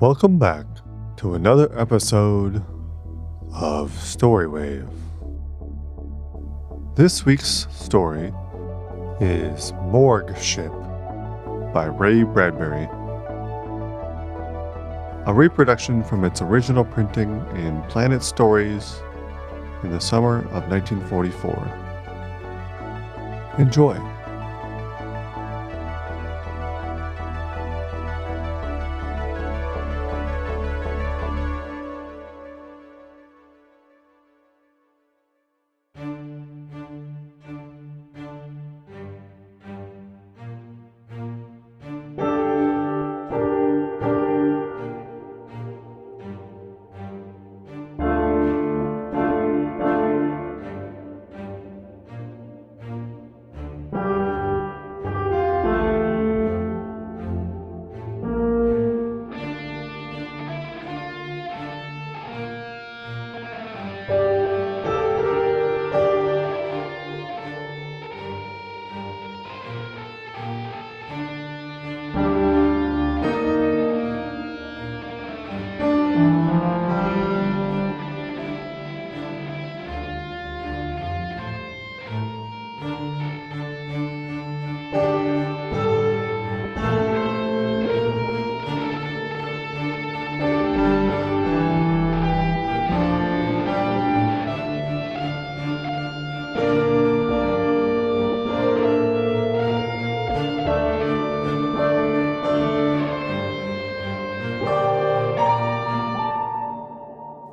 Welcome back to another episode of Storywave. This week's story is Morgue Ship by Bradbury. A reproduction from its original printing in Planet Stories in the summer of 1944. Enjoy.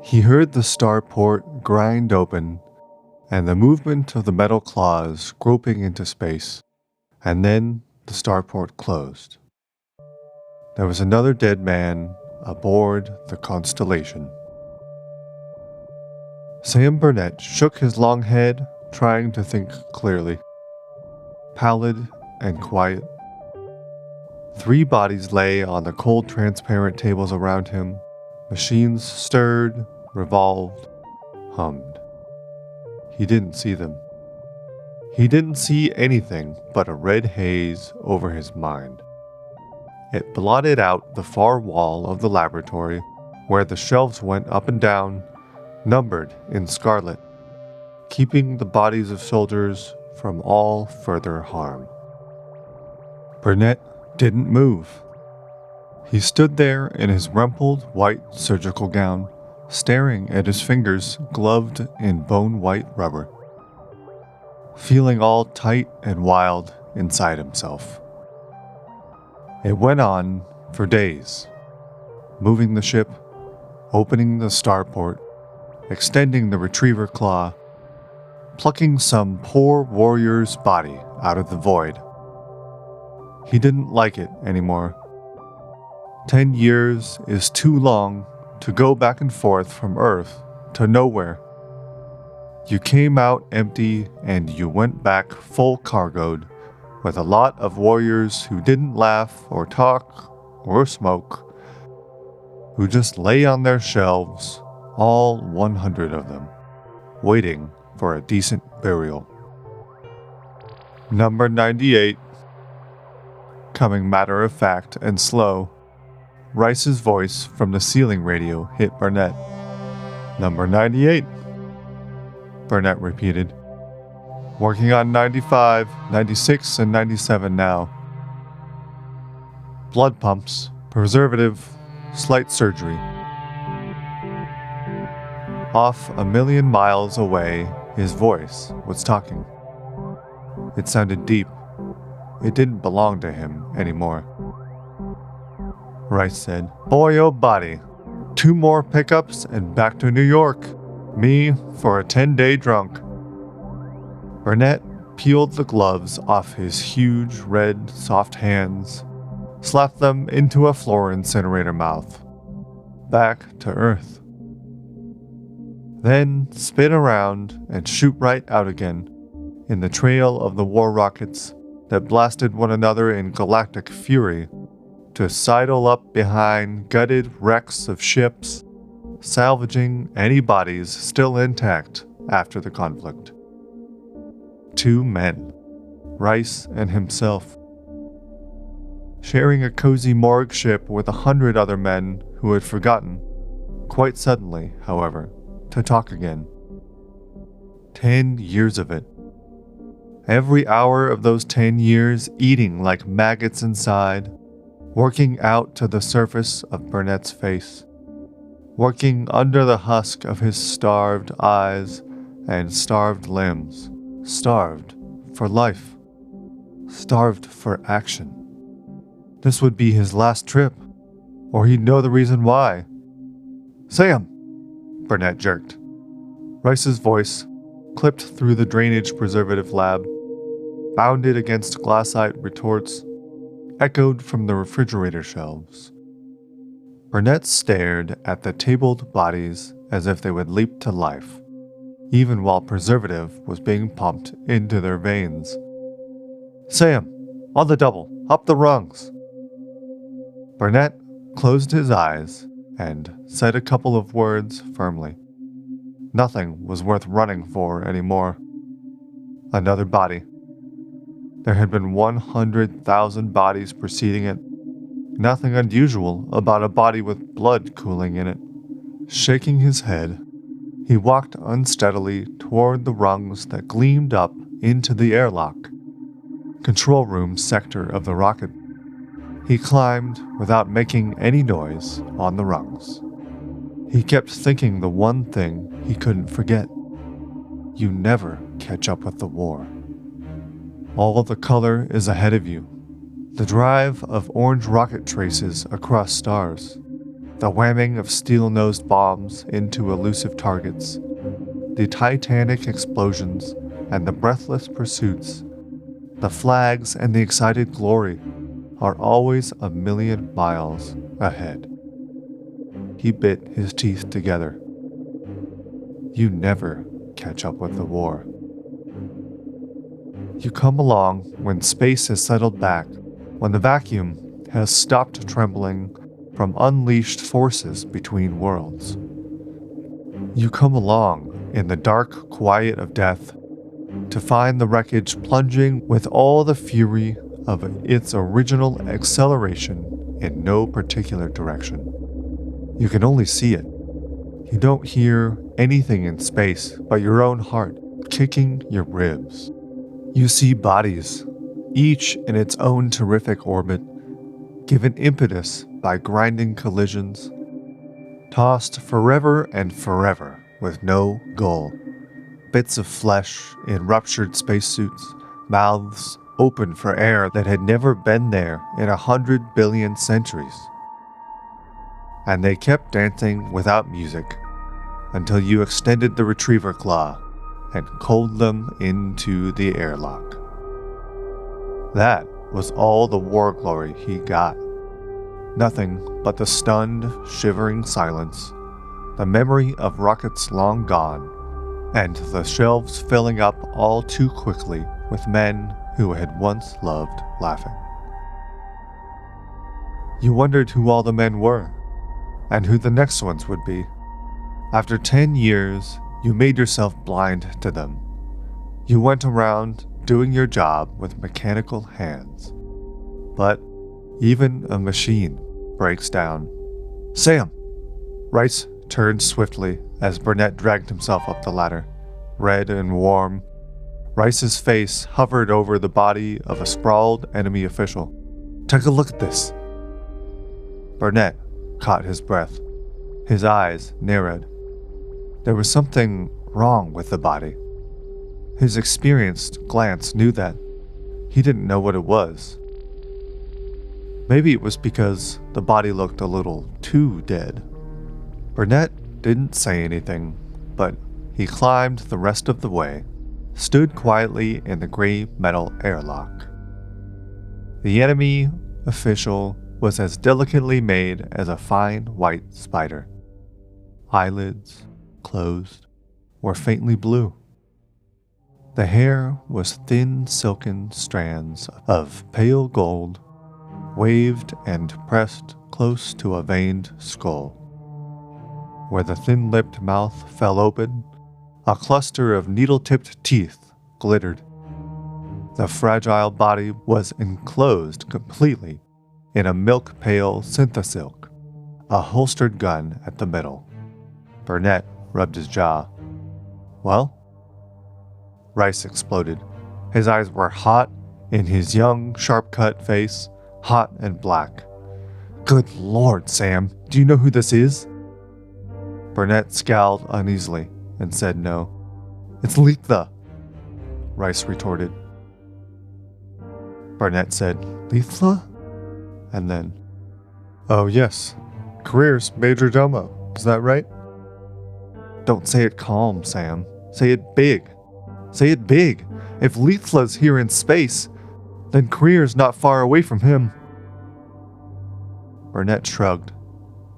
He heard the starport grind open and the movement of the metal claws groping into space, and then the starport closed. There was another dead man aboard the Constellation. Sam Burnett shook his long head, trying to think clearly. Pallid and quiet. 3 bodies lay on the cold, transparent tables around him. Machines stirred, revolved, hummed. He didn't see them. He didn't see anything but a red haze over his mind. It blotted out the far wall of the laboratory where the shelves went up and down, numbered in scarlet, keeping the bodies of soldiers from all further harm. Burnett didn't move. He stood there in his rumpled white surgical gown, staring at his fingers gloved in bone-white rubber, feeling all tight and wild inside himself. It went on for days, moving the ship, opening the starport, extending the retriever claw, plucking some poor warrior's body out of the void. He didn't like it anymore. 10 years is too long to go back and forth from Earth to nowhere. You came out empty and you went back full cargoed with a lot of warriors who didn't laugh or talk or smoke, who just lay on their shelves, all 100 of them, waiting for a decent burial. Number 98, coming matter of fact and slow, Rice's voice from the ceiling radio hit Burnett. Number 98, Burnett repeated. Working on 95, 96, and 97 now. Blood pumps, preservative, slight surgery. Off 1,000,000 miles away, his voice was talking. It sounded deep. It didn't belong to him anymore. Rice said, "Boy, oh body, 2 more pickups and back to New York. Me for a 10-day drunk." Burnett peeled the gloves off his huge, red, soft hands, slapped them into a floor incinerator mouth. Back to Earth. Then spin around and shoot right out again, in the trail of the war rockets that blasted one another in galactic fury, to sidle up behind gutted wrecks of ships, salvaging any bodies still intact after the conflict. 2 men, Rice and himself, sharing a cozy morgue ship with 100 other men who had forgotten, quite suddenly, however, to talk again. 10 years of it. Every hour of those 10 years eating like maggots inside, working out to the surface of Burnett's face, working under the husk of his starved eyes and starved limbs, starved for life, starved for action. This would be his last trip, or he'd know the reason why. "Sam!" Burnett jerked. Rice's voice, clipped through the drainage preservative lab, bounded against glassite retorts, echoed from the refrigerator shelves. Burnett stared at the tabled bodies as if they would leap to life, even while preservative was being pumped into their veins. "Sam, on the double, up the rungs!" Burnett closed his eyes and said a couple of words firmly. Nothing was worth running for anymore. Another body. There had been 100,000 bodies preceding it. Nothing unusual about a body with blood cooling in it. Shaking his head, he walked unsteadily toward the rungs that gleamed up into the airlock, control room sector of the rocket. He climbed without making any noise on the rungs. He kept thinking the one thing he couldn't forget. You never catch up with the war. All the color is ahead of you. The drive of orange rocket traces across stars. The whamming of steel-nosed bombs into elusive targets. The titanic explosions and the breathless pursuits. The flags and the excited glory are always a million miles ahead. He bit his teeth together. You never catch up with the war. You come along when space has settled back, when the vacuum has stopped trembling from unleashed forces between worlds. You come along in the dark quiet of death to find the wreckage plunging with all the fury of its original acceleration in no particular direction. You can only see it. You don't hear anything in space but your own heart kicking your ribs. You see bodies, each in its own terrific orbit, given impetus by grinding collisions, tossed forever and forever with no goal. Bits of flesh in ruptured spacesuits, mouths open for air that had never been there in 100 billion centuries. And they kept dancing without music until you extended the retriever claw and culled them into the airlock. That was all the war glory he got. Nothing but the stunned, shivering silence, the memory of rockets long gone, and the shelves filling up all too quickly with men who had once loved laughing. You wondered who all the men were, and who the next ones would be. After 10 years, you made yourself blind to them. You went around doing your job with mechanical hands. But even a machine breaks down. "Sam!" Rice turned swiftly as Burnett dragged himself up the ladder, red and warm. Rice's face hovered over the body of a sprawled enemy official. "Take a look at this." Burnett caught his breath. His eyes narrowed. There was something wrong with the body. His experienced glance knew that. He didn't know what it was. Maybe it was because the body looked a little too dead. Burnett didn't say anything, but he climbed the rest of the way, stood quietly in the gray metal airlock. The enemy official was as delicately made as a fine white spider. Eyelids, closed, were faintly blue. The hair was thin silken strands of pale gold, waved and pressed close to a veined skull. Where the thin-lipped mouth fell open, a cluster of needle-tipped teeth glittered. The fragile body was enclosed completely in a milk-pale synthosilk, a holstered gun at the middle. Burnett rubbed his jaw. Well? Rice exploded. His eyes were hot in his young, sharp-cut face, hot and black. Good Lord, Sam, do you know who this is? Burnett scowled uneasily and said no. It's Letha, Rice retorted. Burnett said, Letha? And then, oh yes, Career's major domo, is that right? Don't say it calm, Sam. Say it big. Say it big. If Letha's here in space, then Career's not far away from him. Burnett shrugged.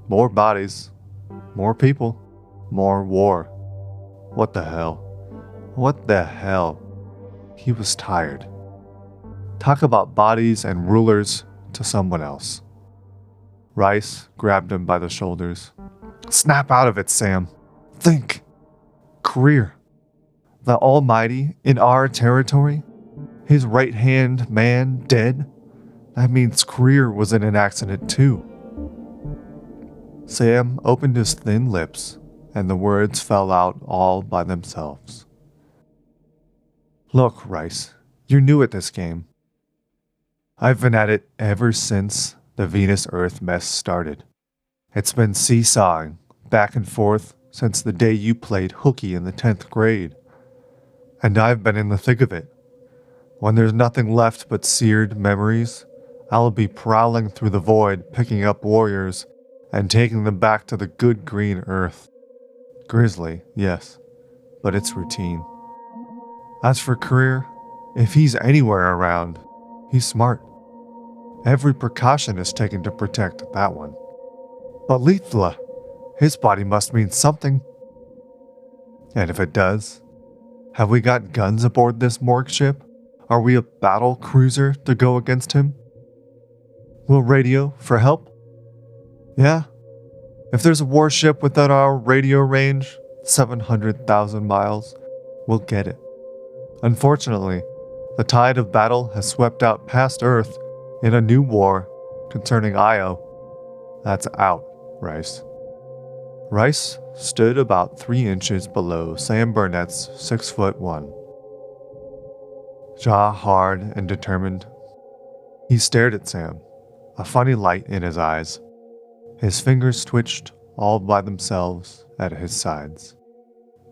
More bodies. More people. More war. What the hell? What the hell? He was tired. Talk about bodies and rulers to someone else. Rice grabbed him by the shoulders. Snap out of it, Sam. Think. Career. The Almighty in our territory? His right-hand man dead? That means Career was in an accident too. Sam opened his thin lips, and the words fell out all by themselves. Look, Rice, you're new at this game. I've been at it ever since the Venus-Earth mess started. It's been seesawing, back and forth, since the day you played hooky in the 10th grade. And I've been in the thick of it. When there's nothing left but seared memories, I'll be prowling through the void, picking up warriors, and taking them back to the good green earth. Grisly, yes, but it's routine. As for Career, if he's anywhere around, he's smart. Every precaution is taken to protect that one. But Letha, his body must mean something. And if it does, have we got guns aboard this Morgue ship? Are we a battle cruiser to go against him? We'll radio for help? Yeah. If there's a warship within our radio range, 700,000 miles, we'll get it. Unfortunately, the tide of battle has swept out past Earth in a new war concerning Io. That's out, Rice. Rice stood about 3 inches below Sam Burnett's 6'1". Jaw hard and determined, he stared at Sam, a funny light in his eyes. His fingers twitched all by themselves at his sides.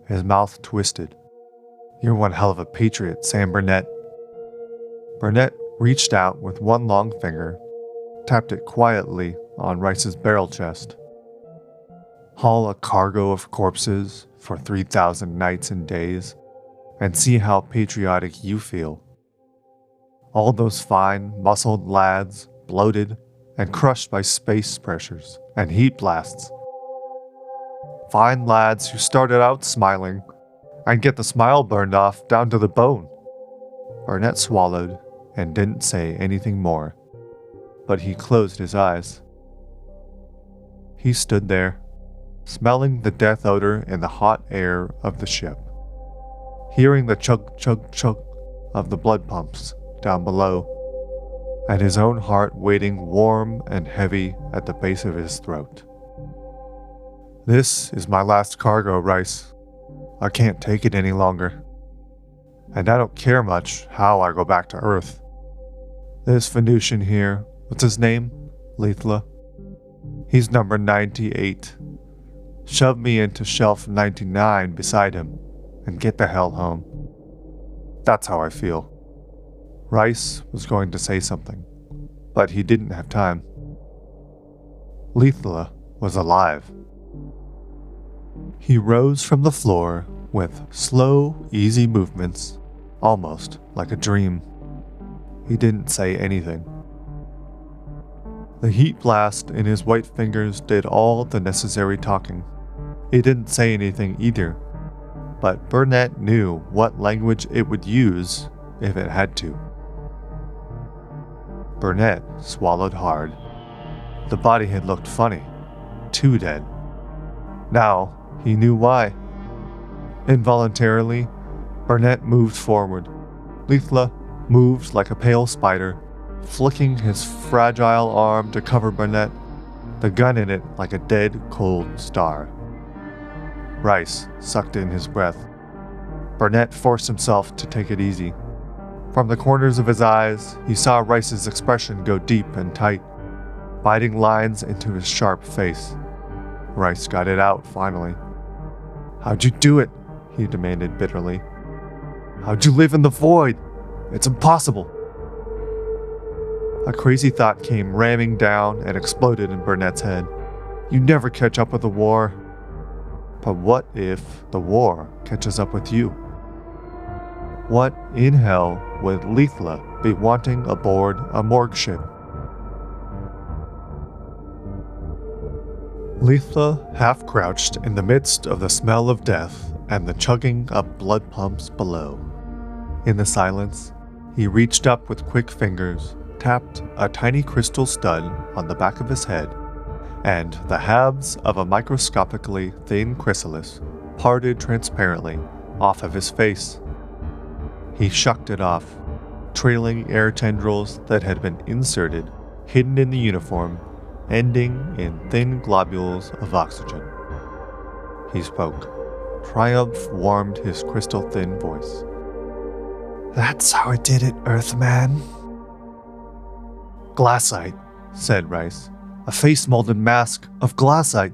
His mouth twisted. You're one hell of a patriot, Sam Burnett. Burnett reached out with one long finger, tapped it quietly on Rice's barrel chest. Haul a cargo of corpses for 3,000 nights and days, and see how patriotic you feel. All those fine, muscled lads, bloated and crushed by space pressures and heat blasts. Fine lads who started out smiling and get the smile burned off down to the bone. Burnett swallowed and didn't say anything more, but he closed his eyes. He stood there, smelling the death odor in the hot air of the ship, hearing the chug chug chug of the blood pumps down below, and his own heart waiting warm and heavy at the base of his throat. This is my last cargo, Rice. I can't take it any longer. And I don't care much how I go back to Earth. This Venusian here, what's his name? Letha. He's number 98. Shove me into shelf 99 beside him and get the hell home. That's how I feel. Rice was going to say something, but he didn't have time. Letha was alive. He rose from the floor with slow, easy movements, almost like a dream. He didn't say anything. The heat blast in his white fingers did all the necessary talking. He didn't say anything either, but Burnett knew what language it would use if it had to. Burnett swallowed hard. The body had looked funny, too dead. Now he knew why. Involuntarily, Burnett moved forward. Letha moved like a pale spider, flicking his fragile arm to cover Burnett, the gun in it like a dead, cold star. Rice sucked in his breath. Burnett forced himself to take it easy. From the corners of his eyes, he saw Rice's expression go deep and tight, biting lines into his sharp face. Rice got it out finally. "How'd you do it?" he demanded bitterly. "How'd you live in the void? It's impossible." A crazy thought came ramming down and exploded in Burnett's head. You never catch up with the war. But what if the war catches up with you? What in hell would Lethla be wanting aboard a morgue ship? Lethla half crouched in the midst of the smell of death and the chugging of blood pumps below. In the silence, he reached up with quick fingers, tapped a tiny crystal stud on the back of his head, and the halves of a microscopically thin chrysalis parted transparently off of his face. He shucked it off, trailing air tendrils that had been inserted, hidden in the uniform, ending in thin globules of oxygen. He spoke. Triumph warmed his crystal-thin voice. "That's how I did it, Earthman." "Glassite," said Rice. "A face-molded mask of glassite."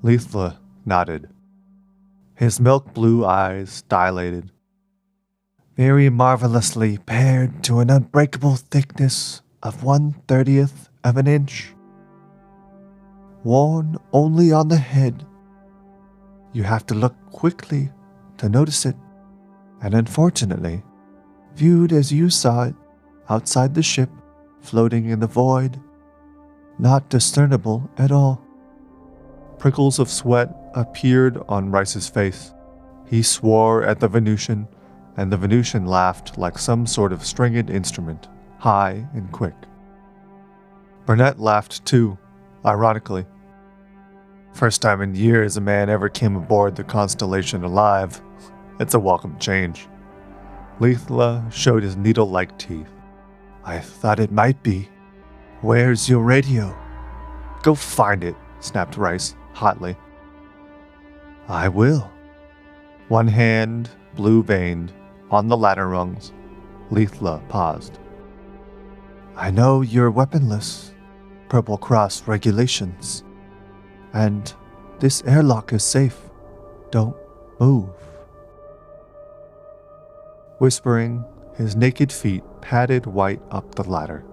Lethla nodded. His milk-blue eyes dilated. "Very marvelously pared to an unbreakable thickness of 1/30th of an inch. Worn only on the head. You have to look quickly to notice it, and unfortunately, viewed as you saw it, outside the ship, floating in the void, not discernible at all." Prickles of sweat appeared on Rice's face. He swore at the Venusian, and the Venusian laughed like some sort of stringed instrument, high and quick. Burnett laughed too, ironically. First time in years a man ever came aboard the Constellation alive. It's a welcome change. Lethla showed his needle-like teeth. "I thought it might be. Where's your radio?" "Go find it," snapped Rice, hotly. "I will." One hand, blue-veined, on the ladder rungs, Lethla paused. "I know you're weaponless. Purple Cross regulations. And this airlock is safe. Don't move." Whispering, his naked feet padded white up the ladder.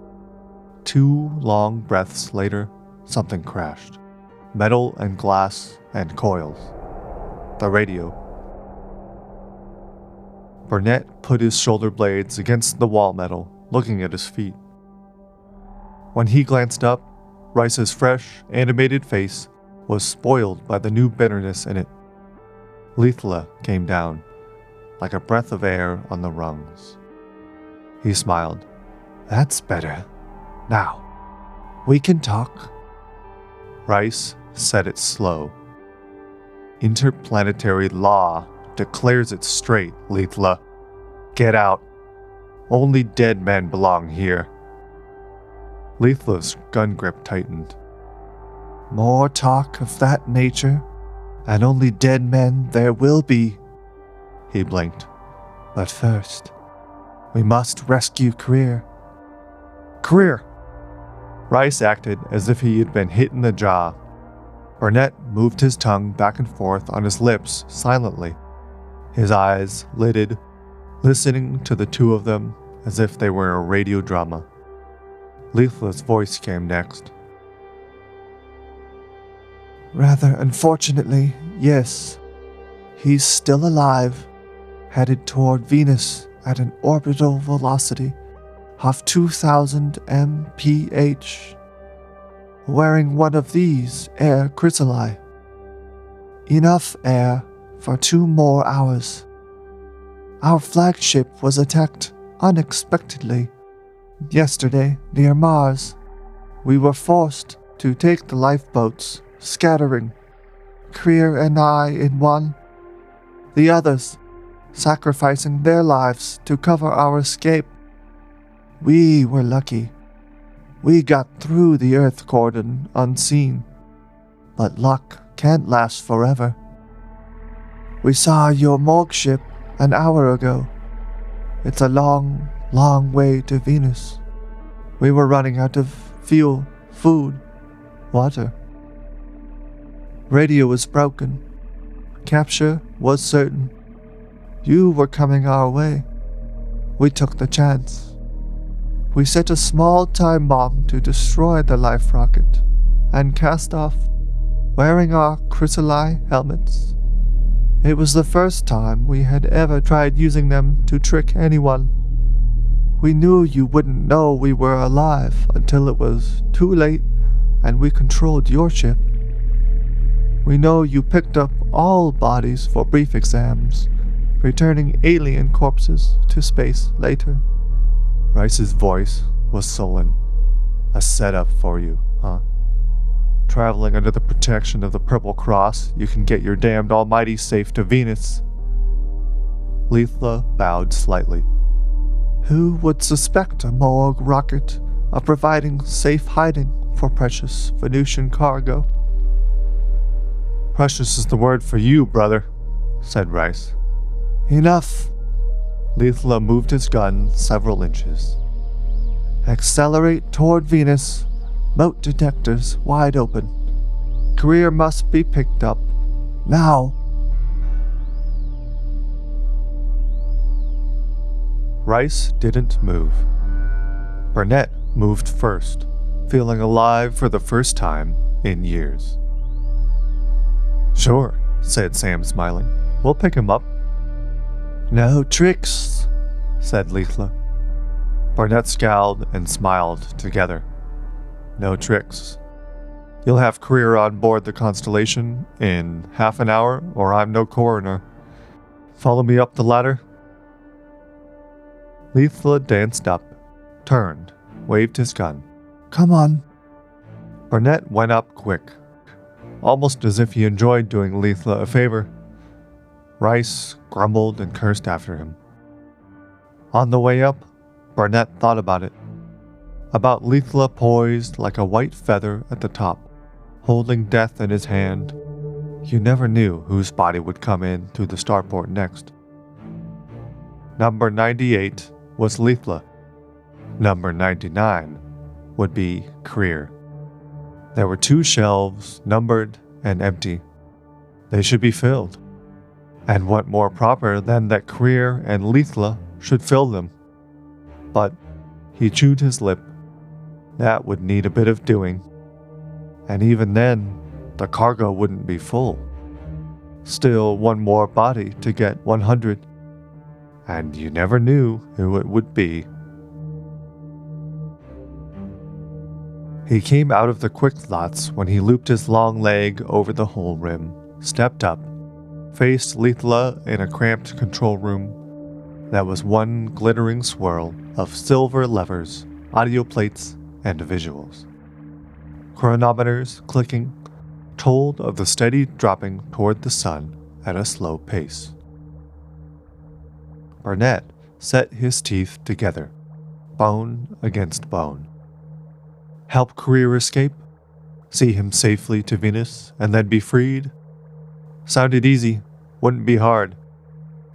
2 long breaths later, something crashed. Metal and glass and coils. The radio. Burnett put his shoulder blades against the wall metal, looking at his feet. When he glanced up, Rice's fresh, animated face was spoiled by the new bitterness in it. Lethla came down, like a breath of air on the rungs. He smiled. "That's better. Now, we can talk." Rice said it slow. "Interplanetary law declares it straight, Lethla. Get out. Only dead men belong here." Lethla's gun grip tightened. "More talk of that nature, and only dead men there will be." He blinked. "But first, we must rescue Greer." "Greer!" Rice acted as if he had been hit in the jaw. Burnett moved his tongue back and forth on his lips silently, his eyes lidded, listening to the two of them as if they were a radio drama. Lethla's voice came next. "Rather unfortunately, yes. He's still alive, headed toward Venus at an orbital velocity of 2,000 mph, wearing one of these air chrysali. Enough air for 2 more hours. Our flagship was attacked unexpectedly yesterday near Mars. We were forced to take the lifeboats, scattering, Greer and I in one, the others sacrificing their lives to cover our escape. We were lucky. We got through the Earth cordon unseen, but luck can't last forever. We saw your Morgue ship an hour ago. It's a long, long way to Venus. We were running out of fuel, food, water. Radio was broken. Capture was certain. You were coming our way. We took the chance. We set a small time bomb to destroy the life rocket and cast off, wearing our chrysalide helmets. It was the first time we had ever tried using them to trick anyone. We knew you wouldn't know we were alive until it was too late and we controlled your ship. We know you picked up all bodies for brief exams, returning alien corpses to space later. Rice's voice was sullen. A setup for you, huh? Traveling under the protection of the Purple Cross, you can get your damned almighty safe to Venus. Lethla bowed slightly. Who would suspect a Morgue rocket of providing safe hiding for precious Venusian cargo? Precious is the word for you, brother, said Rice. Enough. Lethla moved his gun several inches. Accelerate toward Venus. Mote detectors wide open. Career must be picked up. Now. Rice didn't move. Burnett moved first, feeling alive for the first time in years. Sure, said Sam, smiling. We'll pick him up. No tricks, said Lethla. Burnett scowled and smiled together. No tricks. You'll have Career on board the Constellation in half an hour, or I'm no coroner. Follow me up the ladder. Lethla danced up, turned, waved his gun. Come on. Burnett went up quick, almost as if he enjoyed doing Lethla a favor. Rice grumbled and cursed after him. On the way up, Burnett thought about it. About Lethla poised like a white feather at the top, holding death in his hand. You never knew whose body would come in through the starport next. Number 98 was Lethla. Number 99 would be Career. There were 2 shelves, numbered and empty. They should be filled. And what more proper than that Career and Lethla should fill them? But he chewed his lip. That would need a bit of doing. And even then, the cargo wouldn't be full. Still one more body to get 100. And you never knew who it would be. He came out of the quick slots when he looped his long leg over the hull rim, stepped up, faced Lethla in a cramped control room that was one glittering swirl of silver levers, audio plates, and visuals. Chronometers clicking told of the steady dropping toward the sun at a slow pace. Burnett set his teeth together, bone against bone. Help Career escape? See him safely to Venus and then be freed? Sounded easy, wouldn't be hard.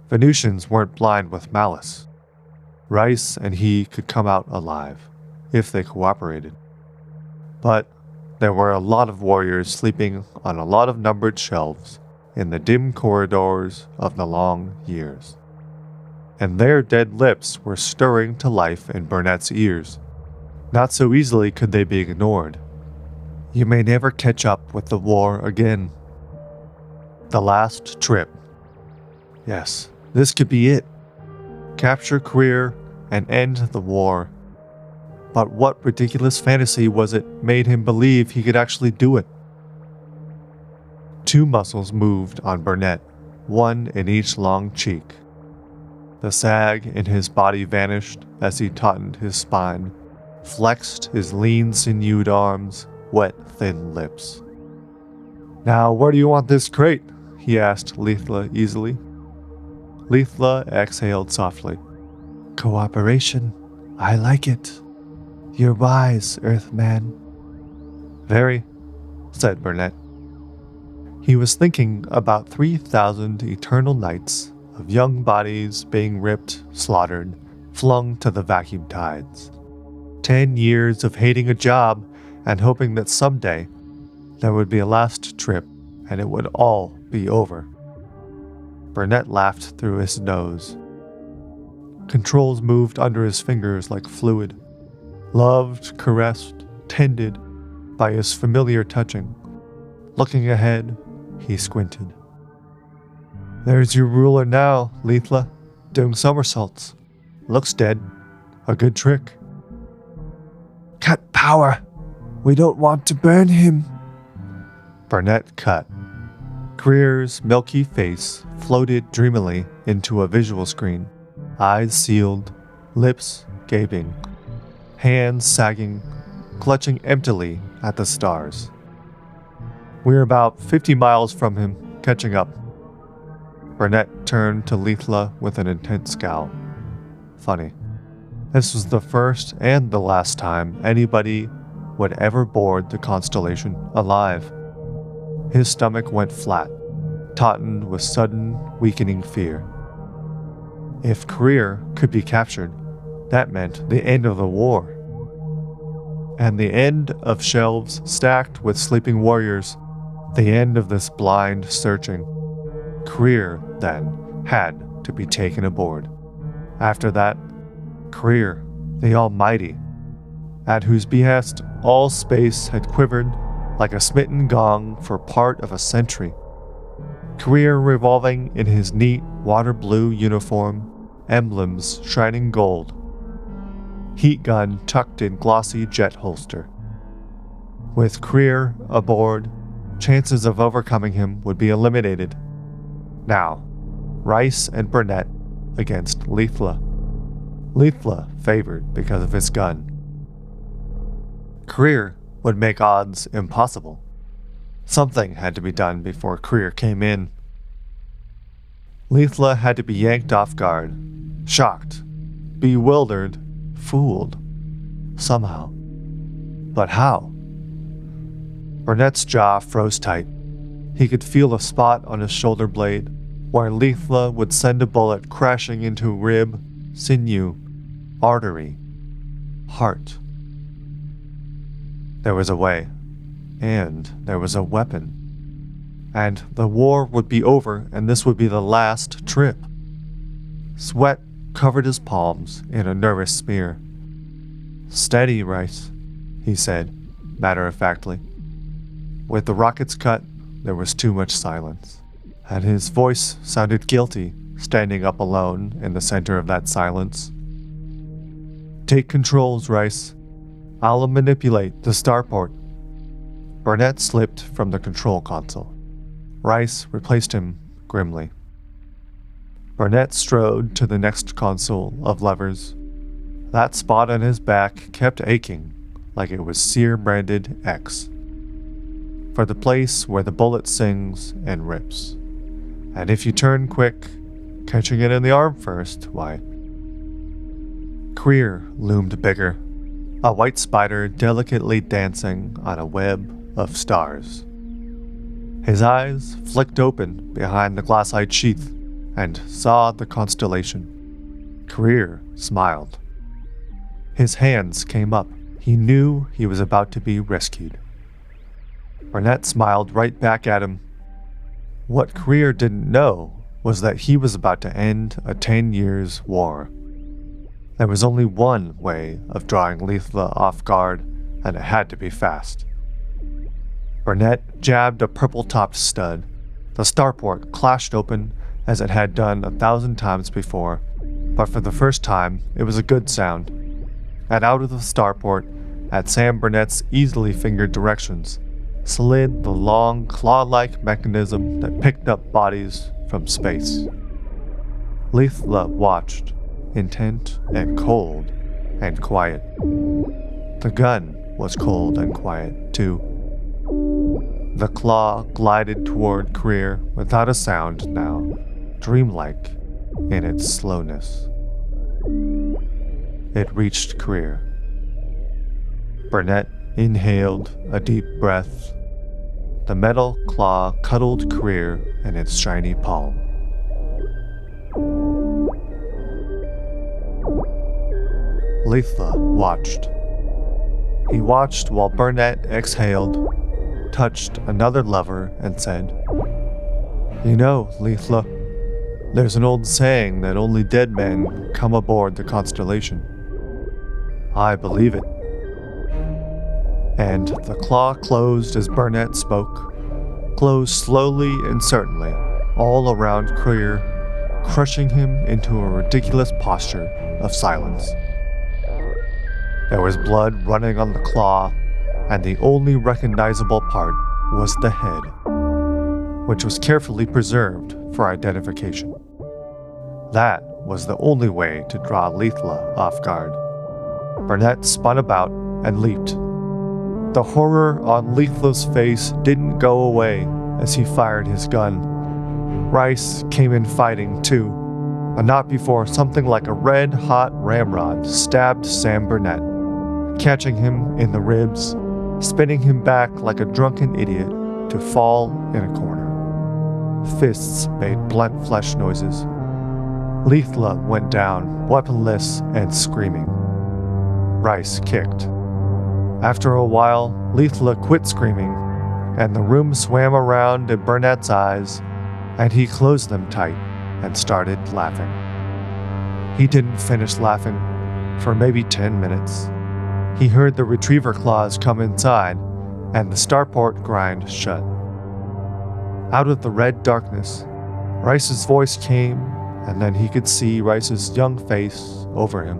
Venusians weren't blind with malice. Rice and he could come out alive, if they cooperated. But there were a lot of warriors sleeping on a lot of numbered shelves in the dim corridors of the long years. And their dead lips were stirring to life in Burnett's ears. Not so easily could they be ignored. You may never catch up with the war again. The last trip. Yes, this could be it. Capture Career and end the war. But what ridiculous fantasy was it made him believe he could actually do it? 2 muscles moved on Burnett, one in each long cheek. The sag in his body vanished as he tautened his spine, flexed his lean sinewed arms, wet thin lips. Now where do you want this crate? He asked Lethla easily. Lethla exhaled softly. Cooperation. I like it. You're wise, Earthman. Very, said Burnett. He was thinking about 3,000 eternal nights of young bodies being ripped, slaughtered, flung to the vacuum tides. 10 years of hating a job and hoping that someday there would be a last trip and it would all be over. Burnett laughed through his nose. Controls moved under his fingers like fluid, loved, caressed, tended by his familiar touching. Looking ahead, he squinted. There's your ruler now, Lethla, doing somersaults. Looks dead. A good trick. Cut power. We don't want to burn him. Burnett cut. Greer's milky face floated dreamily into a visual screen. Eyes sealed, lips gaping, hands sagging, clutching emptily at the stars. We're about 50 miles from him, catching up. Burnett turned to Lethla with an intense scowl. Funny. This was the first and the last time anybody would ever board the Constellation alive. His stomach went flat, tautened with sudden, weakening fear. If Career could be captured, that meant the end of the war. And the end of shelves stacked with sleeping warriors, the end of this blind searching. Career, then, had to be taken aboard. After that, Career, the Almighty, at whose behest all space had quivered like a smitten gong for part of a century. Career revolving in his neat water blue uniform, emblems shining gold. Heat gun tucked in glossy jet holster. With Career aboard, chances of overcoming him would be eliminated. Now, Rice and Burnett against Lethla. Lethla favored because of his gun. Career would make odds impossible. Something had to be done before Career came in. Lethla had to be yanked off guard, shocked, bewildered, fooled. Somehow. But how? Burnett's jaw froze tight. He could feel a spot on his shoulder blade where Lethla would send a bullet crashing into rib, sinew, artery, heart. There was a way, and there was a weapon. And the war would be over, and this would be the last trip. Sweat covered his palms in a nervous smear. Steady, Rice, he said, matter-of-factly. With the rockets cut, there was too much silence, and his voice sounded guilty, standing up alone in the center of that silence. Take controls, Rice. I'll manipulate the starport. Burnett slipped from the control console. Rice replaced him grimly. Burnett strode to the next console of levers. That spot on his back kept aching, like it was sear-branded X. For the place where the bullet sings and rips. And if you turn quick, catching it in the arm first, why? Career loomed bigger, a white spider delicately dancing on a web of stars. His eyes flicked open behind the glass-eyed sheath and saw the constellation. Career smiled. His hands came up. He knew he was about to be rescued. Burnett smiled right back at him. What Career didn't know was that he was about to end a 10 years war. There was only one way of drawing Lethla off guard, and it had to be fast. Burnett jabbed a purple-topped stud. The starport clashed open as it had done 1,000 times before, but for the first time, it was a good sound. And out of the starport, at Sam Burnett's easily fingered directions, slid the long, claw-like mechanism that picked up bodies from space. Lethla watched, intent and cold and quiet. The gun was cold and quiet, too. The claw glided toward Career without a sound now, dreamlike in its slowness. It reached Career. Burnett inhaled a deep breath. The metal claw cuddled Career in its shiny palm. Leithla watched. He watched while Burnett exhaled, touched another lever, and said, "You know, Leithla, there's an old saying that only dead men come aboard the Constellation. I believe it." And the claw closed as Burnett spoke, closed slowly and certainly, all around Career, crushing him into a ridiculous posture of silence. There was blood running on the claw, and the only recognizable part was the head, which was carefully preserved for identification. That was the only way to draw Leithla off guard. Burnett spun about and leaped. The horror on Leithla's face didn't go away as he fired his gun. Rice came in fighting too, but not before something like a red-hot ramrod stabbed Sam Burnett, catching him in the ribs, spinning him back like a drunken idiot to fall in a corner. Fists made blunt flesh noises. Leithla went down, weaponless and screaming. Rice kicked. After a while, Leithla quit screaming, and the room swam around in Burnett's eyes, and he closed them tight and started laughing. He didn't finish laughing for maybe 10 minutes. He heard the retriever claws come inside, and the starport grind shut. Out of the red darkness, Rice's voice came, and then he could see Rice's young face over him.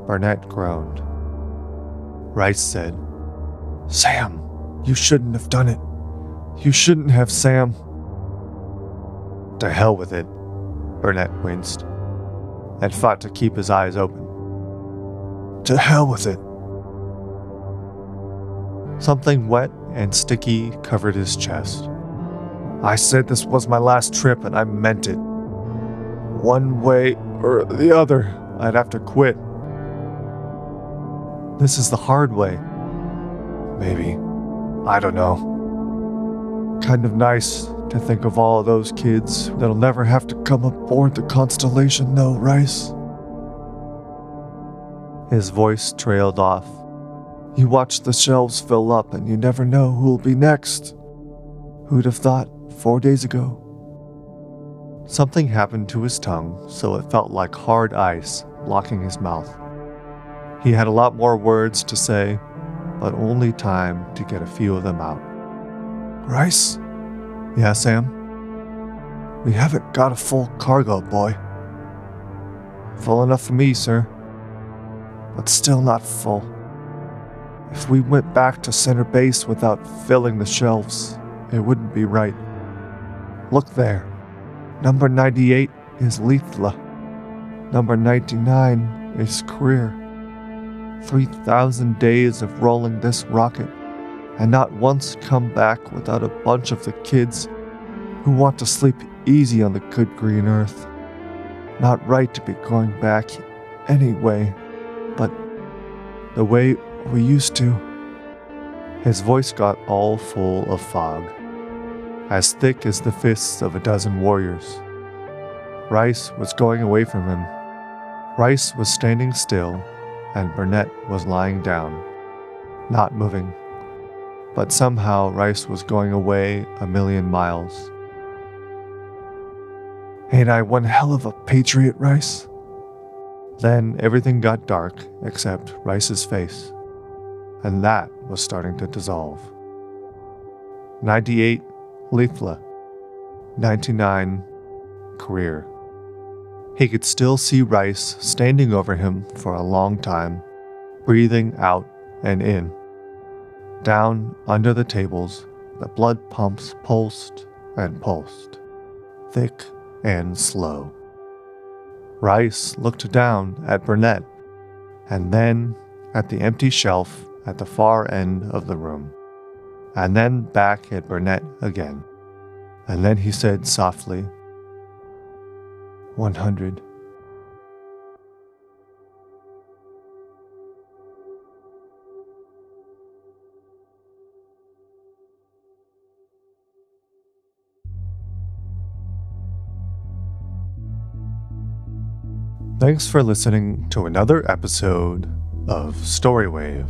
Burnett groaned. Rice said, "Sam, you shouldn't have done it. You shouldn't have, Sam." "To hell with it," Burnett winced, and fought to keep his eyes open. "To hell with it." Something wet and sticky covered his chest. "I said this was my last trip, and I meant it. One way or the other, I'd have to quit." "This is the hard way." "Maybe. I don't know. Kind of nice to think of all of those kids that'll never have to come aboard the Constellation, though, Rice." His voice trailed off. "You watch the shelves fill up, and you never know who'll be next. Who'd have thought 4 days ago?" Something happened to his tongue, so it felt like hard ice blocking his mouth. He had a lot more words to say, but only time to get a few of them out. "Rice?" "Yeah, Sam?" "We haven't got a full cargo, boy." "Full enough for me, sir." "But still not full. If we went back to center base without filling the shelves, it wouldn't be right. Look there. Number 98 is Leithla. Number 99 is Career. 3,000 days of rolling this rocket, and not once come back without a bunch of the kids who want to sleep easy on the good green earth. Not right to be going back anyway, but the way we used to." His voice got all full of fog, as thick as the fists of a dozen warriors. Rice was going away from him. Rice was standing still, and Burnett was lying down, not moving. But somehow Rice was going away a million miles. "Ain't I one hell of a patriot, Rice?" Then everything got dark except Rice's face, and that was starting to dissolve. 98, Leithla. 99, Career. He could still see Rice standing over him for a long time, breathing out and in. Down under the tables, the blood pumps pulsed and pulsed, thick and slow. Rice looked down at Burnett, and then at the empty shelf at the far end of the room, and then back at Burnett again. And then he said softly, 100. Thanks for listening to another episode of Storywave.